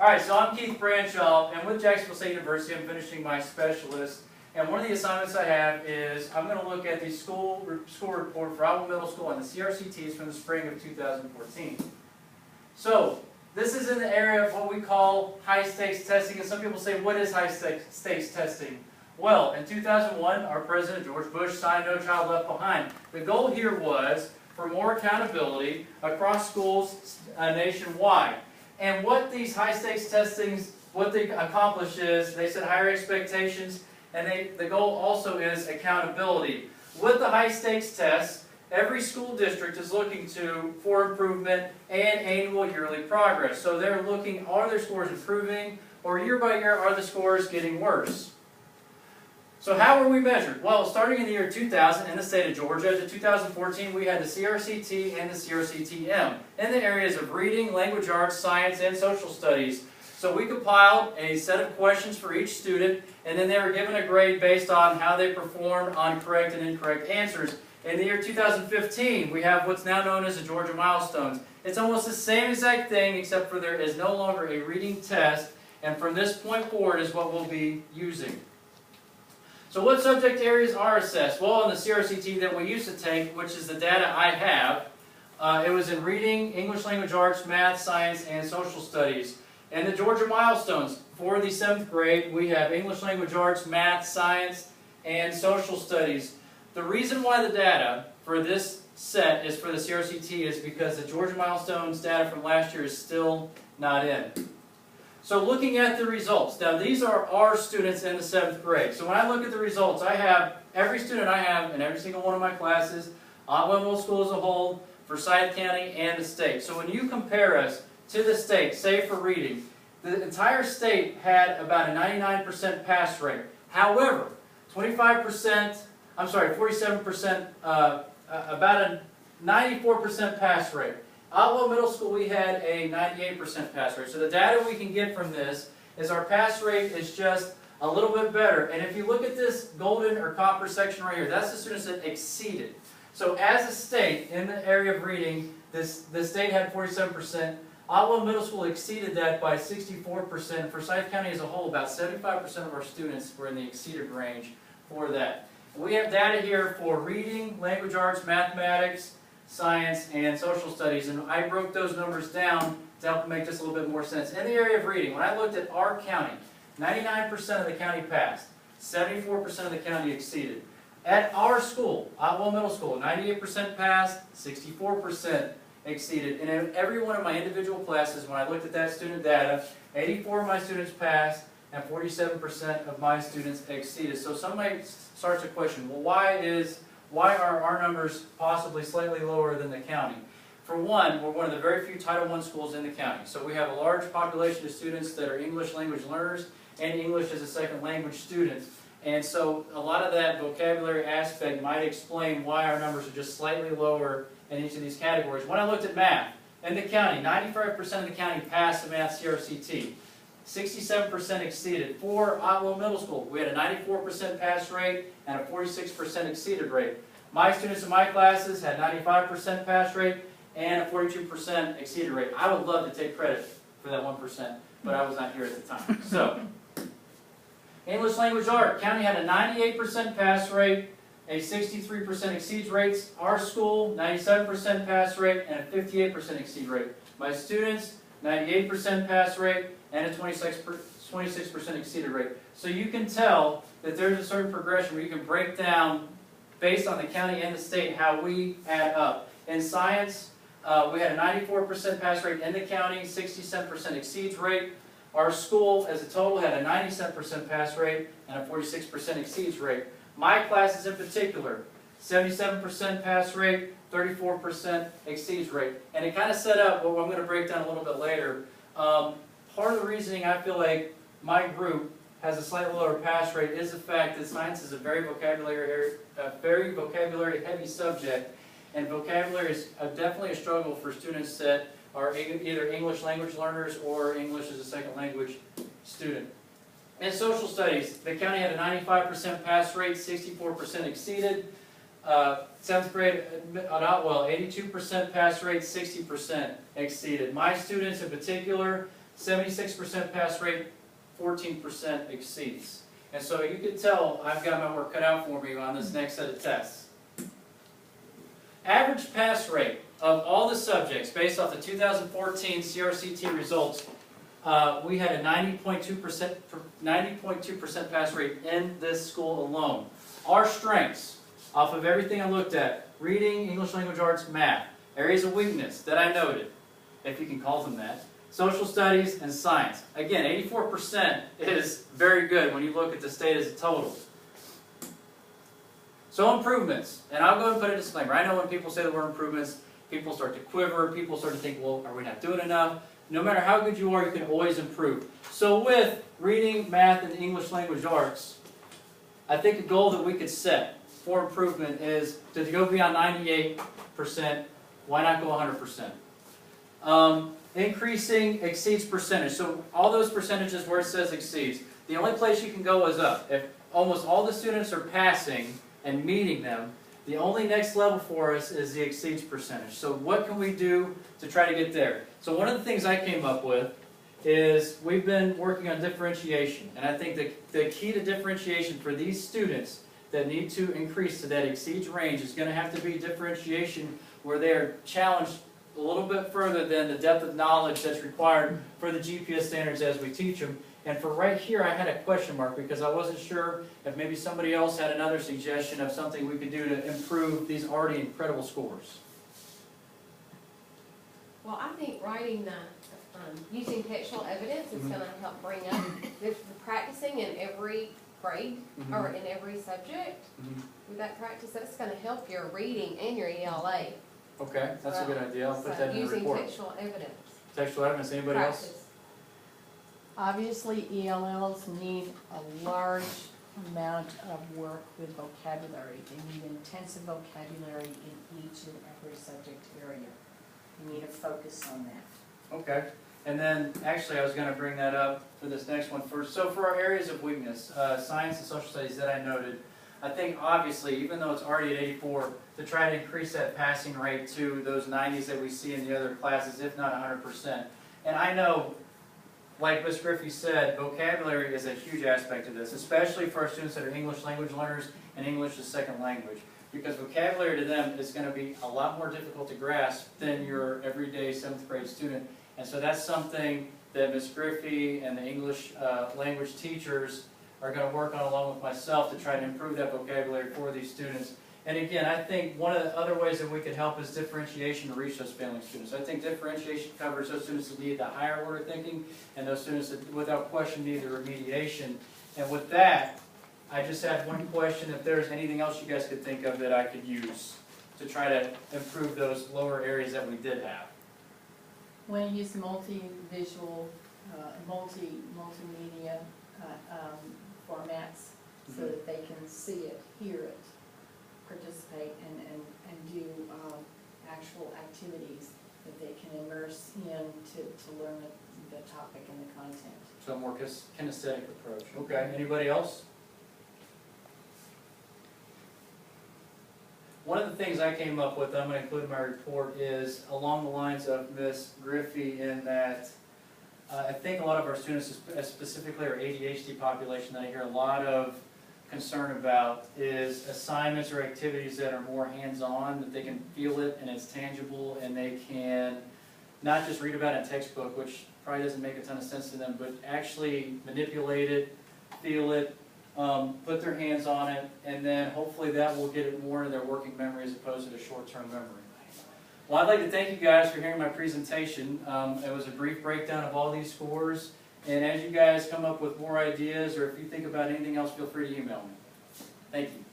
Alright, so I'm Keith Branshaw, and with Jacksonville State University, I'm finishing my specialist. And one of the assignments I have is I'm going to look at the school report for Otwell Middle School and the CRCTs from the spring of 2014. So, this is in the area of what we call high-stakes testing, and some people say, what is high-stakes testing? Well, in 2001, our President George Bush signed No Child Left Behind. The goal here was for more accountability across schools nationwide. And what these high-stakes testings, what they accomplish is, they set higher expectations, and the goal also is accountability. With the high-stakes tests, every school district is looking for improvement and annual yearly progress. So they're looking, are their scores improving, or year by year, are the scores getting worse? So how were we measured? Well, starting in the year 2000 in the state of Georgia, to 2014 we had the CRCT and the CRCT-M in the areas of reading, language arts, science, and social studies. So we compiled a set of questions for each student, and then they were given a grade based on how they performed on correct and incorrect answers. In the year 2015, we have what's now known as the Georgia Milestones. It's almost the same exact thing, except for there is no longer a reading test, and from this point forward is what we'll be using. So what subject areas are assessed? Well, in the CRCT that we used to take, which is the data I have, it was in reading, English language arts, math, science, and social studies. And the Georgia Milestones, for the 7th grade, we have English language arts, math, science, and social studies. The reason why the data for this set is for the CRCT is because the Georgia Milestones data from last year is still not in. So looking at the results, now these are our students in the 7th grade. So when I look at the results, I have every student I have in every single one of my classes, Otwell Middle School as a whole, Forsyth County, and the state. So when you compare us to the state, say for reading, the entire state had about a 99% pass rate. However, 47%, about a 94% pass rate. Otwell Middle School, we had a 98% pass rate. So the data we can get from this is our pass rate is just a little bit better. And if you look at this golden or copper section right here, that's the students that exceeded. So as a state, in the area of reading, the state had 47%. Otwell Middle School exceeded that by 64%. Forsyth County as a whole, about 75% of our students were in the exceeded range for that. We have data here for reading, language arts, mathematics, science, and social studies, and I broke those numbers down to help make this a little bit more sense. In the area of reading, when I looked at our county, 99% of the county passed, 74% of the county exceeded. At our school, Otwell Middle School, 98% passed, 64% exceeded. And in every one of my individual classes, when I looked at that student data, 84 of my students passed, and 47% of my students exceeded. So somebody starts to question, well, why are our numbers possibly slightly lower than the county? For one, we're one of the very few Title I schools in the county. So we have a large population of students that are English language learners and English as a second language students. And so a lot of that vocabulary aspect might explain why our numbers are just slightly lower in each of these categories. When I looked at math, in the county, 95% of the county passed the math CRCT. 67% exceeded. For Otwell Middle School, we had a 94% pass rate and a 46% exceeded rate. My students in my classes had 95% pass rate and a 42% exceeded rate. I would love to take credit for that 1%, but I was not here at the time. So, English language art, county had a 98% pass rate, a 63% exceeds rates. Our school, 97% pass rate and a 58% exceed rate. My students, 98% pass rate and a 26% exceeded rate. So you can tell that there's a certain progression where you can break down, based on the county and the state, how we add up. In science, we had a 94% pass rate in the county, 67% exceeds rate. Our school as a total had a 97% pass rate and a 46% exceeds rate. My classes in particular, 77% pass rate, 34% exceeds rate. And it kind of set up what I'm going to break down a little bit later. Part of the reasoning I feel like my group has a slightly lower pass rate is the fact that science is a very vocabulary heavy subject, and vocabulary is definitely a struggle for students that are either English language learners or English as a second language student. In social studies, the county had a 95% pass rate, 64% exceeded. 7th grade at Otwell, 82% pass rate, 60% exceeded. My students in particular, 76% pass rate, 14% exceeds. And so you can tell I've got my work cut out for me on this next set of tests. Average pass rate of all the subjects based off the 2014 CRCT results, we had a 90.2% pass rate in this school alone. Our strengths, off of everything I looked at, reading, English language arts, math, areas of weakness that I noted, if you can call them that, social studies, and science. Again, 84% is very good when you look at the state as a total. So improvements, and I'll go ahead and put a disclaimer. I know when people say the word improvements, people start to quiver, people start to think, well, are we not doing enough? No matter how good you are, you can always improve. So with reading, math, and English language arts, I think a goal that we could set for improvement is to go beyond 98%, why not go 100%? Increasing exceeds percentage. So all those percentages where it says exceeds, the only place you can go is up. If almost all the students are passing and meeting them, the only next level for us is the exceeds percentage. So what can we do to try to get there? So one of the things I came up with is we've been working on differentiation. And I think the key to differentiation for these students that need to increase to that exceeds range is going to have to be differentiation where they are challenged a little bit further than the depth of knowledge that's required for the GPS standards as we teach them. And for right here, I had a question mark because I wasn't sure if maybe somebody else had another suggestion of something we could do to improve these already incredible scores. Well, I think writing using textual evidence is going to help bring up the practicing in every grade or in every subject. With that practice, that's going to help your reading and your ELA. Okay, that's a good idea. I'll put that in the report. Using textual evidence. Textual evidence. Anybody else? Obviously, ELLs need a large amount of work with vocabulary. They need intensive vocabulary in each and every subject area. You need to focus on that. Okay. And then, actually, I was going to bring that up for this next one first. So for our areas of weakness, science and social studies that I noted, I think obviously, even though it's already at 84, to try to increase that passing rate to those 90s that we see in the other classes, if not 100%. And I know, like Ms. Griffey said, vocabulary is a huge aspect of this, especially for our students that are English language learners and English as second language. Because vocabulary to them is going to be a lot more difficult to grasp than your everyday 7th grade student. And so that's something that Ms. Griffey and the English language teachers are going to work on along with myself to try to improve that vocabulary for these students. And again, I think one of the other ways that we could help is differentiation to reach those failing students. I think differentiation covers those students that need the higher order thinking and those students that without question need the remediation. And with that, I just had one question, if there's anything else you guys could think of that I could use to try to improve those lower areas that we did have. When you use multi-visual, multimedia formats so that they can see it, hear it, participate, and do actual activities that they can immerse in to learn the topic and the content. So a more kinesthetic approach. Okay, anybody else? One of the things I came up with, I'm going to include in my report, is along the lines of Ms. Griffey in that I think a lot of our students, specifically our ADHD population that I hear a lot of concern about, is assignments or activities that are more hands-on, that they can feel it and it's tangible and they can not just read about it in textbook, which probably doesn't make a ton of sense to them, but actually manipulate it, feel it, put their hands on it, and then hopefully that will get it more into their working memory as opposed to the short-term memory. Well, I'd like to thank you guys for hearing my presentation. It was a brief breakdown of all these scores, and as you guys come up with more ideas or if you think about anything else, feel free to email me. Thank you.